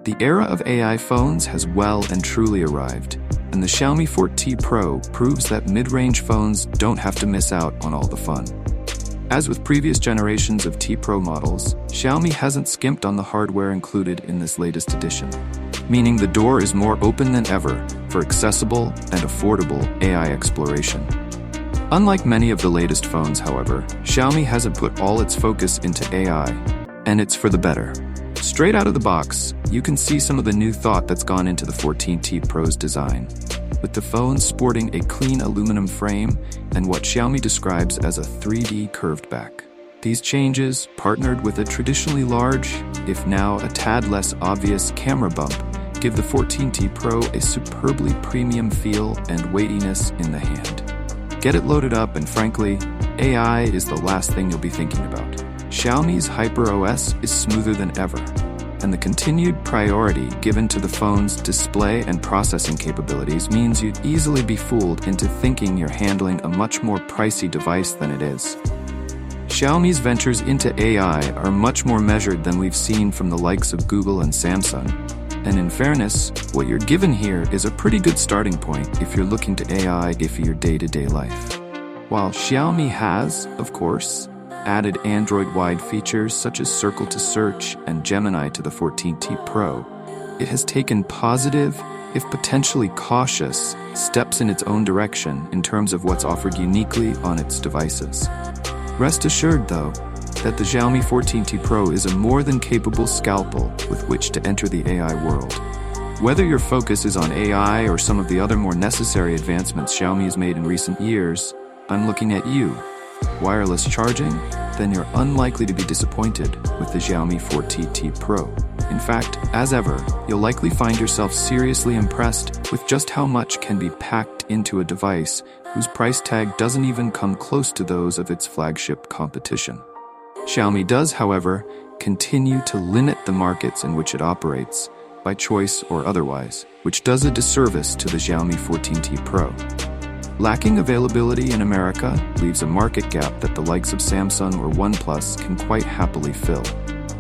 The era of AI phones has well and truly arrived, and the Xiaomi 14T Pro proves that mid-range phones don't have to miss out on all the fun. As with previous generations of T Pro models, Xiaomi hasn't skimped on the hardware included in this latest edition, meaning the door is more open than ever for accessible and affordable AI exploration. Unlike many of the latest phones, however, Xiaomi hasn't put all its focus into AI, and it's for the better. Straight out of the box, you can see some of the new thought that's gone into the 14T Pro's design, with the phone sporting a clean aluminum frame and what Xiaomi describes as a 3D curved back. These changes, partnered with a traditionally large, if now a tad less obvious camera bump, give the 14T Pro a superbly premium feel and weightiness in the hand. Get it loaded up and frankly, AI is the last thing you'll be thinking about. Xiaomi's HyperOS is smoother than ever, and the continued priority given to the phone's display and processing capabilities means you'd easily be fooled into thinking you're handling a much more pricey device than it is. Xiaomi's ventures into AI are much more measured than we've seen from the likes of Google and Samsung. And in fairness, what you're given here is a pretty good starting point if you're looking to AI for your day-to-day life. While Xiaomi has, of course, added Android-wide features such as Circle to Search and Gemini to the 14T Pro, it has taken positive, if potentially cautious, steps in its own direction in terms of what's offered uniquely on its devices. Rest assured, though, that the Xiaomi 14T Pro is a more than capable scalpel with which to enter the AI world. Whether your focus is on AI or some of the other more necessary advancements Xiaomi has made in recent years, I'm looking at you. Wireless charging? Then you're unlikely to be disappointed with the Xiaomi 14T Pro. In fact, as ever, you'll likely find yourself seriously impressed with just how much can be packed into a device whose price tag doesn't even come close to those of its flagship competition. Xiaomi does, however, continue to limit the markets in which it operates, by choice or otherwise, which does a disservice to the Xiaomi 14T Pro. Lacking availability in America leaves a market gap that the likes of Samsung or OnePlus can quite happily fill.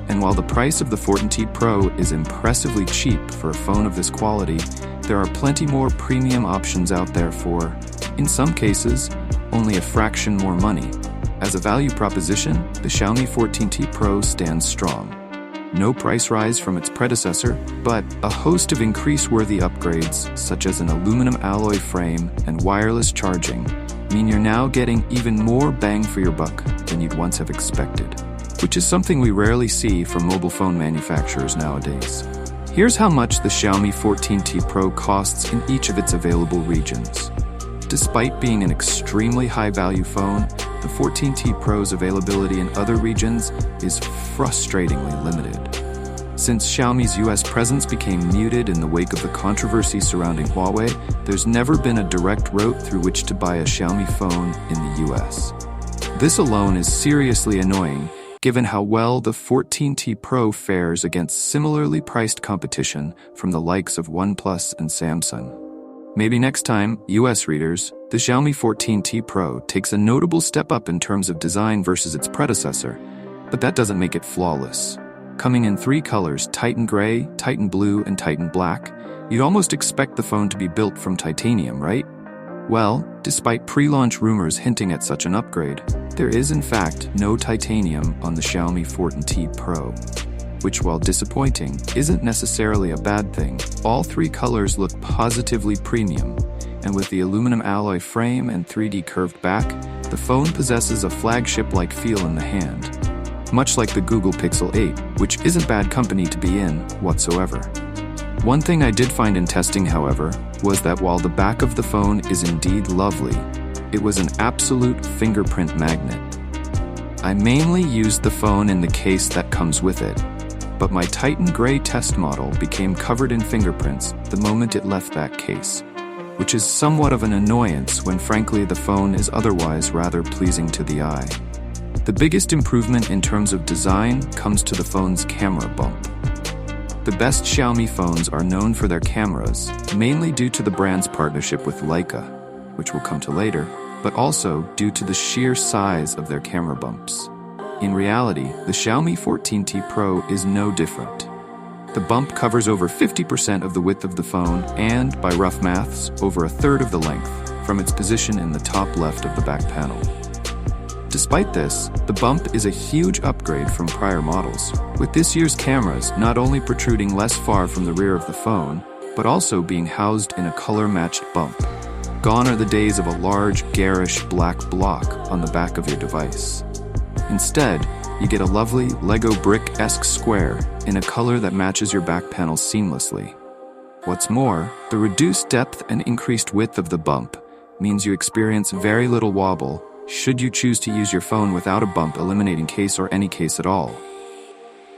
And while the price of the 14T Pro is impressively cheap for a phone of this quality, there are plenty more premium options out there for, in some cases, only a fraction more money. As a value proposition, the Xiaomi 14T Pro stands strong. No price rise from its predecessor, but a host of increase-worthy upgrades, such as an aluminum alloy frame and wireless charging, mean you're now getting even more bang for your buck than you'd once have expected, which is something we rarely see from mobile phone manufacturers nowadays. Here's how much the Xiaomi 14T Pro costs in each of its available regions. Despite being an extremely high-value phone, the 14T Pro's availability in other regions is frustratingly limited. Since Xiaomi's US presence became muted in the wake of the controversy surrounding Huawei, there's never been a direct route through which to buy a Xiaomi phone in the US. This alone is seriously annoying, given how well the 14T Pro fares against similarly priced competition from the likes of OnePlus and Samsung. Maybe next time, US readers, the Xiaomi 14T Pro takes a notable step up in terms of design versus its predecessor, but that doesn't make it flawless. Coming in 3 colors, Titan Gray, Titan Blue, and Titan Black, you'd almost expect the phone to be built from titanium, right? Well, despite pre-launch rumors hinting at such an upgrade, there is in fact no titanium on the Xiaomi 14T Pro. Which, while disappointing, isn't necessarily a bad thing. All 3 colors look positively premium, and with the aluminum alloy frame and 3D curved back, the phone possesses a flagship-like feel in the hand, much like the Google Pixel 8, which isn't bad company to be in whatsoever. One thing I did find in testing, however, was that while the back of the phone is indeed lovely, it was an absolute fingerprint magnet. I mainly used the phone in the case that comes with it, but my Titan Gray test model became covered in fingerprints the moment it left that case, which is somewhat of an annoyance when frankly the phone is otherwise rather pleasing to the eye. The biggest improvement in terms of design comes to the phone's camera bump. The best Xiaomi phones are known for their cameras, mainly due to the brand's partnership with Leica, which we'll come to later, but also due to the sheer size of their camera bumps. In reality, the Xiaomi 14T Pro is no different. The bump covers over 50% of the width of the phone and, by rough maths, over a third of the length, from its position in the top left of the back panel. Despite this, the bump is a huge upgrade from prior models, with this year's cameras not only protruding less far from the rear of the phone, but also being housed in a color-matched bump. Gone are the days of a large, garish black block on the back of your device. Instead, you get a lovely Lego brick-esque square in a color that matches your back panel seamlessly. What's more, the reduced depth and increased width of the bump means you experience very little wobble should you choose to use your phone without a bump eliminating case or any case at all,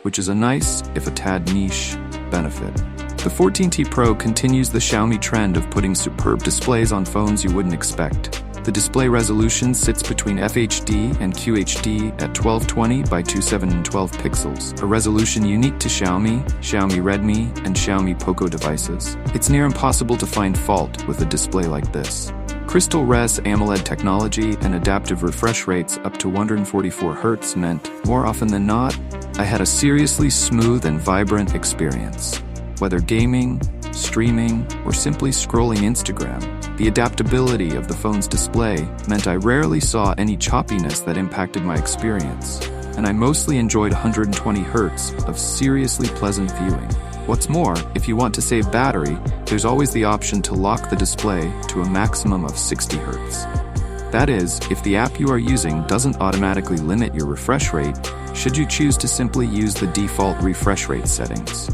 which is a nice, if a tad niche, benefit. The 14T Pro continues the Xiaomi trend of putting superb displays on phones you wouldn't expect. The display resolution sits between FHD and QHD at 1220 by 2712 pixels, a resolution unique to Xiaomi, Xiaomi Redmi, and Xiaomi Poco devices. It's near impossible to find fault with a display like this. Crystal Res AMOLED technology and adaptive refresh rates up to 144 Hz meant, more often than not, I had a seriously smooth and vibrant experience. Whether gaming, streaming, or simply scrolling Instagram, the adaptability of the phone's display meant I rarely saw any choppiness that impacted my experience, and I mostly enjoyed 120 Hz of seriously pleasant viewing. What's more, if you want to save battery, there's always the option to lock the display to a maximum of 60 Hz. That is, if the app you are using doesn't automatically limit your refresh rate, should you choose to simply use the default refresh rate settings.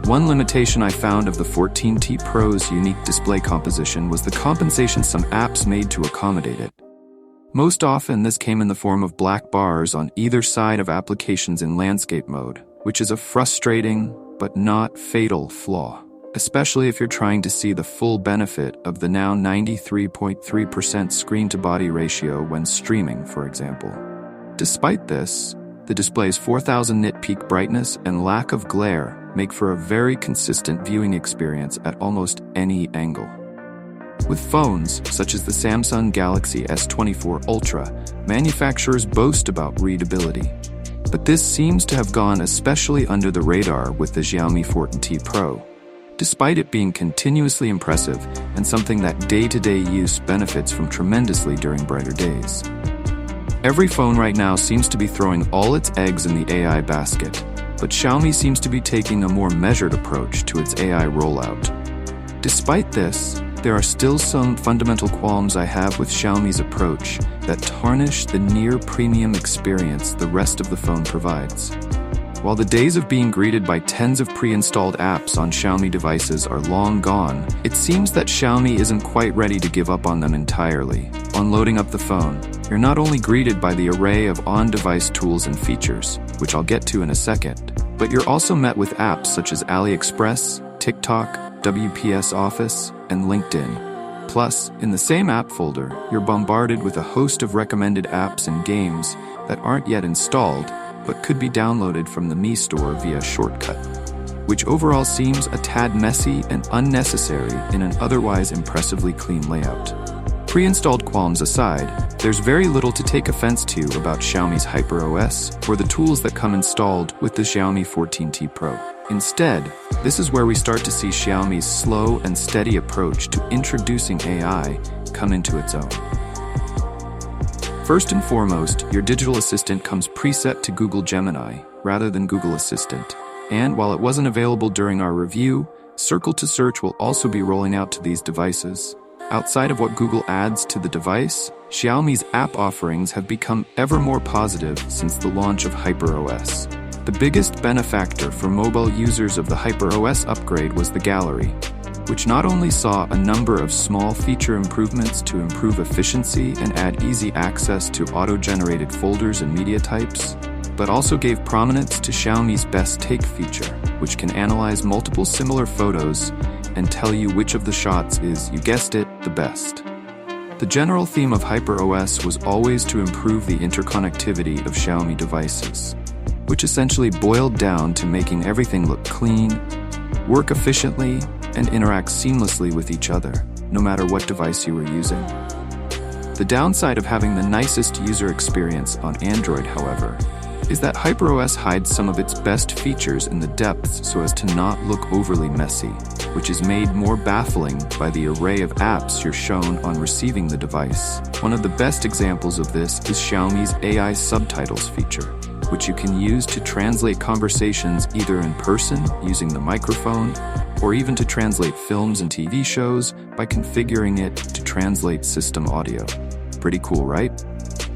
One limitation I found of the 14T Pro's unique display composition was the compensation some apps made to accommodate it. Most often, this came in the form of black bars on either side of applications in landscape mode, which is a frustrating but not fatal flaw, especially if you're trying to see the full benefit of the now 93.3% screen-to-body ratio when streaming, for example. Despite this, the display's 4000 nit peak brightness and lack of glare make for a very consistent viewing experience at almost any angle. With phones, such as the Samsung Galaxy S24 Ultra, manufacturers boast about readability. But this seems to have gone especially under the radar with the Xiaomi 14T Pro, despite it being continuously impressive and something that day-to-day use benefits from tremendously during brighter days. Every phone right now seems to be throwing all its eggs in the AI basket, but Xiaomi seems to be taking a more measured approach to its AI rollout. Despite this, there are still some fundamental qualms I have with Xiaomi's approach that tarnish the near-premium experience the rest of the phone provides. While the days of being greeted by tens of pre-installed apps on Xiaomi devices are long gone, it seems that Xiaomi isn't quite ready to give up on them entirely. On loading up the phone, you're not only greeted by the array of on-device tools and features, which I'll get to in a second, but you're also met with apps such as AliExpress, TikTok, WPS Office, and LinkedIn. Plus, in the same app folder, you're bombarded with a host of recommended apps and games that aren't yet installed, but could be downloaded from the Mi Store via shortcut, which overall seems a tad messy and unnecessary in an otherwise impressively clean layout. Pre-installed qualms aside, there's very little to take offense to about Xiaomi's HyperOS or the tools that come installed with the Xiaomi 14T Pro. Instead, this is where we start to see Xiaomi's slow and steady approach to introducing AI come into its own. First and foremost, your digital assistant comes preset to Google Gemini rather than Google Assistant. And while it wasn't available during our review, Circle to Search will also be rolling out to these devices. Outside of what Google adds to the device, Xiaomi's app offerings have become ever more positive since the launch of HyperOS. The biggest benefactor for mobile users of the HyperOS upgrade was the gallery, which not only saw a number of small feature improvements to improve efficiency and add easy access to auto-generated folders and media types, but also gave prominence to Xiaomi's Best Take feature, which can analyze multiple similar photos and tell you which of the shots is, you guessed it, the best. The general theme of HyperOS was always to improve the interconnectivity of Xiaomi devices, which essentially boiled down to making everything look clean, work efficiently, and interact seamlessly with each other, no matter what device you were using. The downside of having the nicest user experience on Android, however, is that HyperOS hides some of its best features in the depths so as to not look overly messy, which is made more baffling by the array of apps you're shown on receiving the device. One of the best examples of this is Xiaomi's AI subtitles feature, which you can use to translate conversations either in person using the microphone, or even to translate films and TV shows by configuring it to translate system audio. Pretty cool, right?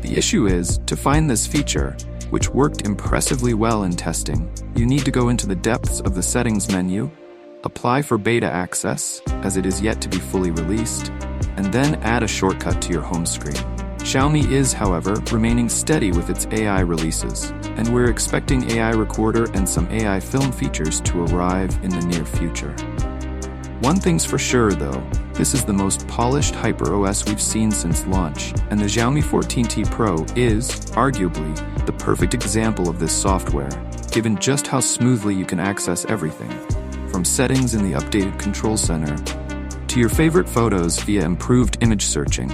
The issue is, to find this feature, which worked impressively well in testing, you need to go into the depths of the settings menu, apply for beta access, as it is yet to be fully released, and then add a shortcut to your home screen. Xiaomi is, however, remaining steady with its AI releases, and we're expecting AI recorder and some AI film features to arrive in the near future. One thing's for sure, though, this is the most polished HyperOS we've seen since launch, and the Xiaomi 14T Pro is, arguably, the perfect example of this software, given just how smoothly you can access everything, from settings in the updated control center to your favorite photos via improved image searching.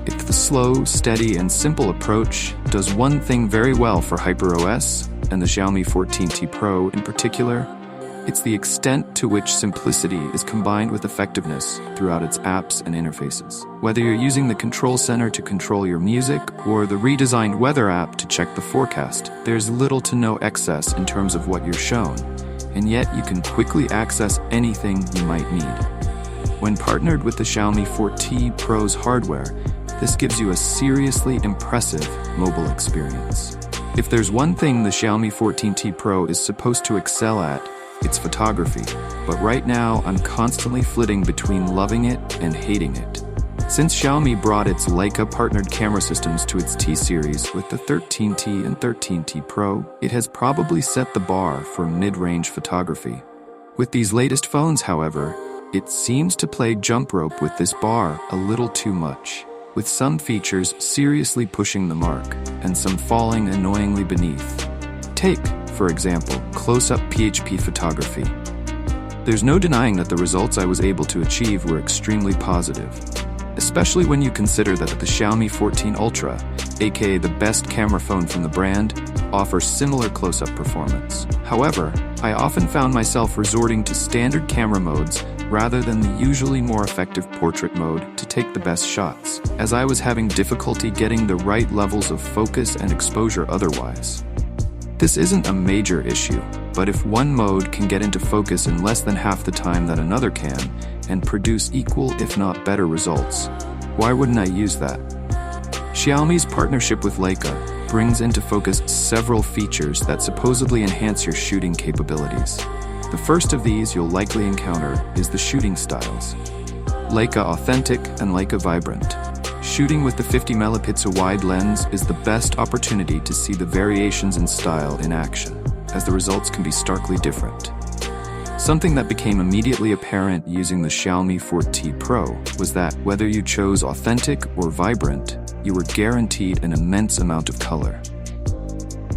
If the slow, steady, and simple approach does one thing very well for HyperOS, and the Xiaomi 14T Pro in particular, it's the extent to which simplicity is combined with effectiveness throughout its apps and interfaces. Whether you're using the control center to control your music or the redesigned weather app to check the forecast, there's little to no excess in terms of what you're shown, and yet you can quickly access anything you might need. When partnered with the Xiaomi 14T Pro's hardware, this gives you a seriously impressive mobile experience. If there's one thing the Xiaomi 14T Pro is supposed to excel at, it's photography, but right now I'm constantly flitting between loving it and hating it. Since Xiaomi brought its Leica partnered camera systems to its T series with the 13T and 13T Pro, it has probably set the bar for mid-range photography. With these latest phones, however, it seems to play jump rope with this bar a little too much, with some features seriously pushing the mark and some falling annoyingly beneath. Take, for example, close-up PHP photography. There's no denying that the results I was able to achieve were extremely positive, especially when you consider that the Xiaomi 14 Ultra, aka the best camera phone from the brand, offers similar close-up performance. However, I often found myself resorting to standard camera modes rather than the usually more effective portrait mode to take the best shots, as I was having difficulty getting the right levels of focus and exposure otherwise. This isn't a major issue, but if one mode can get into focus in less than half the time that another can, and produce equal if not better results, why wouldn't I use that? Xiaomi's partnership with Leica brings into focus several features that supposedly enhance your shooting capabilities. The first of these you'll likely encounter is the shooting styles. Leica Authentic and Leica Vibrant. Shooting with the 50 megapixel wide lens is the best opportunity to see the variations in style in action, as the results can be starkly different. Something that became immediately apparent using the Xiaomi 14T Pro was that whether you chose Authentic or Vibrant, you were guaranteed an immense amount of color.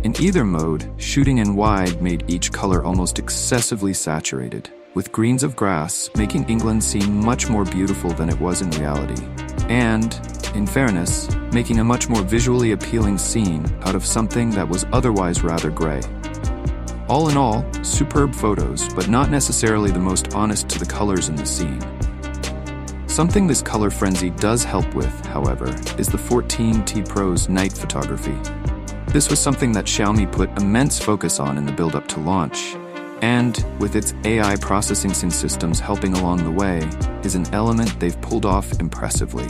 In either mode, shooting in wide made each color almost excessively saturated, with greens of grass making England seem much more beautiful than it was in reality, and, in fairness, making a much more visually appealing scene out of something that was otherwise rather gray. All in all, superb photos, but not necessarily the most honest to the colors in the scene. Something this color frenzy does help with, however, is the 14T Pro's night photography. This was something that Xiaomi put immense focus on in the build-up to launch, and, with its AI processing systems helping along the way, is an element they've pulled off impressively.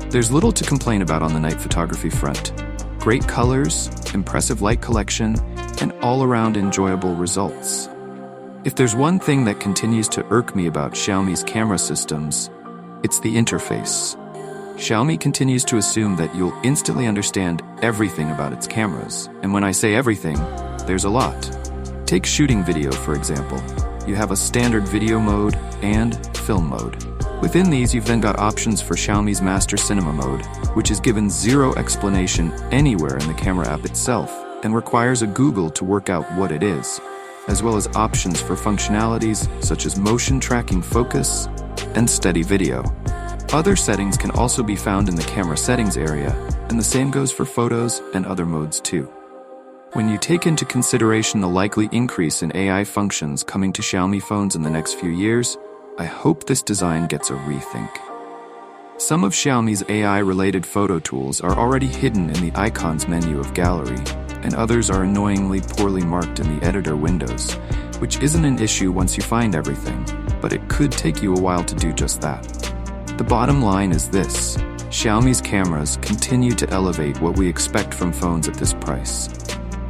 There's little to complain about on the night photography front. Great colors, impressive light collection, and all-around enjoyable results. If there's one thing that continues to irk me about Xiaomi's camera systems, it's the interface. Xiaomi continues to assume that you'll instantly understand everything about its cameras, and when I say everything, there's a lot. Take shooting video, for example. You have a standard video mode and film mode. Within these, you've then got options for Xiaomi's Master Cinema mode, which is given zero explanation anywhere in the camera app itself, and requires a Google to work out what it is, as well as options for functionalities such as motion tracking focus and steady video. Other settings can also be found in the camera settings area, and the same goes for photos and other modes too. When you take into consideration the likely increase in AI functions coming to Xiaomi phones in the next few years, I hope this design gets a rethink. Some of Xiaomi's AI-related photo tools are already hidden in the icons menu of Gallery, and others are annoyingly poorly marked in the editor windows, which isn't an issue once you find everything, but it could take you a while to do just that. The bottom line is this: Xiaomi's cameras continue to elevate what we expect from phones at this price.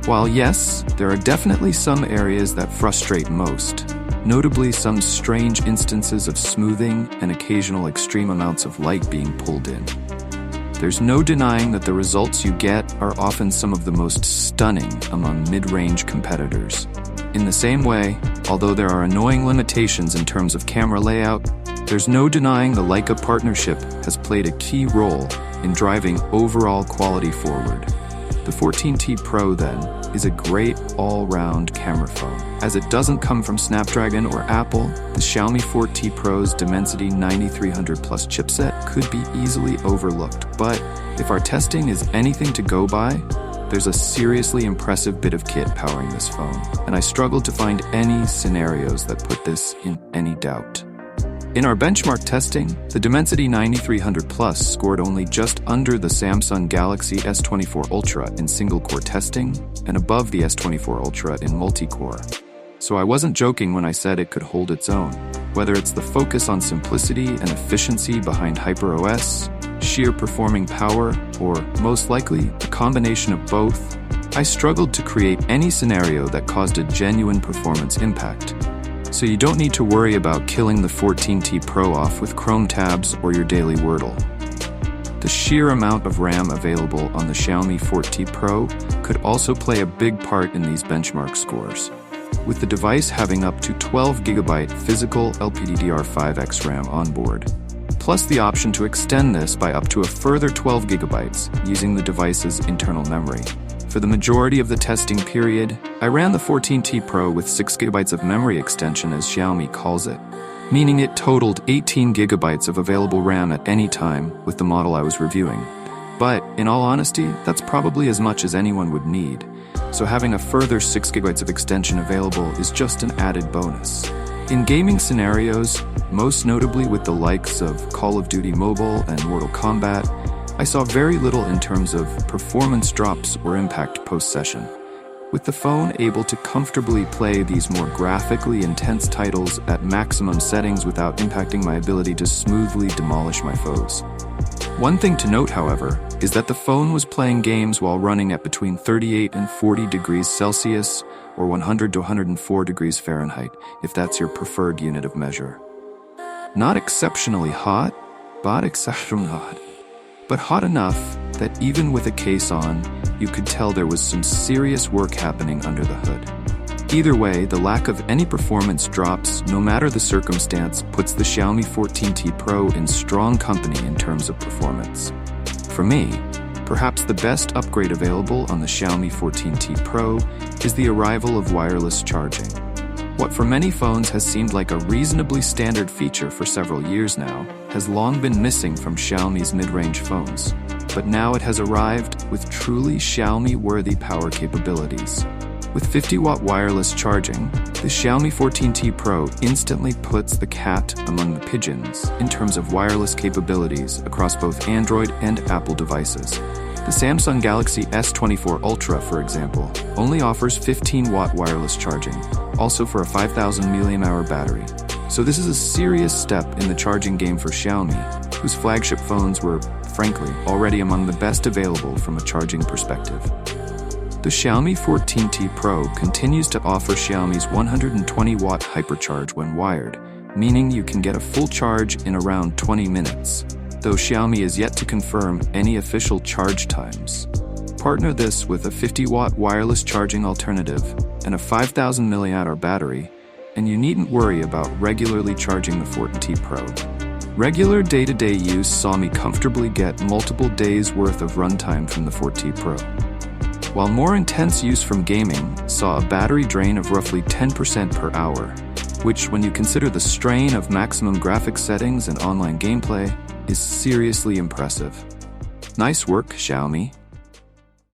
While yes, there are definitely some areas that frustrate most, notably some strange instances of smoothing and occasional extreme amounts of light being pulled in. There's no denying that the results you get are often some of the most stunning among mid-range competitors. In the same way, although there are annoying limitations in terms of camera layout, there's no denying the Leica partnership has played a key role in driving overall quality forward. The 14T Pro, then, is a great all-round camera phone. As it doesn't come from Snapdragon or Apple, the Xiaomi 14T Pro's Dimensity 9300 Plus chipset could be easily overlooked. But if our testing is anything to go by, there's a seriously impressive bit of kit powering this phone, and I struggled to find any scenarios that put this in any doubt. In our benchmark testing, the Dimensity 9300 Plus scored only just under the Samsung Galaxy S24 Ultra in single-core testing and above the S24 Ultra in multi-core. So I wasn't joking when I said it could hold its own. Whether it's the focus on simplicity and efficiency behind HyperOS, sheer performing power, or, most likely, a combination of both, I struggled to create any scenario that caused a genuine performance impact. So you don't need to worry about killing the 14T Pro off with Chrome tabs or your daily Wordle. The sheer amount of RAM available on the Xiaomi 14T Pro could also play a big part in these benchmark scores, with the device having up to 12GB physical LPDDR5X RAM on board, plus the option to extend this by up to a further 12GB using the device's internal memory. For the majority of the testing period, I ran the 14T Pro with 6GB of memory extension, as Xiaomi calls it, meaning it totaled 18GB of available RAM at any time with the model I was reviewing. But, in all honesty, that's probably as much as anyone would need, so having a further 6GB of extension available is just an added bonus. In gaming scenarios, most notably with the likes of Call of Duty Mobile and Mortal Kombat, I saw very little in terms of performance drops or impact post-session, with the phone able to comfortably play these more graphically intense titles at maximum settings without impacting my ability to smoothly demolish my foes. One thing to note, however, is that the phone was playing games while running at between 38 and 40 degrees Celsius or 100 to 104 degrees Fahrenheit, if that's your preferred unit of measure. Not exceptionally hot, but exceptionally hot. But hot enough that even with a case on, you could tell there was some serious work happening under the hood. Either way, the lack of any performance drops, no matter the circumstance, puts the Xiaomi 14T Pro in strong company in terms of performance. For me, perhaps the best upgrade available on the Xiaomi 14T Pro is the arrival of wireless charging. What for many phones has seemed like a reasonably standard feature for several years now, has long been missing from Xiaomi's mid-range phones. But now it has arrived with truly Xiaomi-worthy power capabilities. With 50-watt wireless charging, the Xiaomi 14T Pro instantly puts the cat among the pigeons in terms of wireless capabilities across both Android and Apple devices. The Samsung Galaxy S24 Ultra, for example, only offers 15-watt wireless charging, also for a 5,000 mAh battery. So this is a serious step in the charging game for Xiaomi, whose flagship phones were, frankly, already among the best available from a charging perspective. The Xiaomi 14T Pro continues to offer Xiaomi's 120-watt hypercharge when wired, meaning you can get a full charge in around 20 minutes. Though Xiaomi is yet to confirm any official charge times. Partner this with a 50-watt wireless charging alternative and a 5,000 mAh battery, and you needn't worry about regularly charging the 14T Pro. Regular day-to-day use saw me comfortably get multiple days' worth of runtime from the 14T Pro. While more intense use from gaming saw a battery drain of roughly 10% per hour, which, when you consider the strain of maximum graphics settings and online gameplay, is seriously impressive. Nice work, Xiaomi.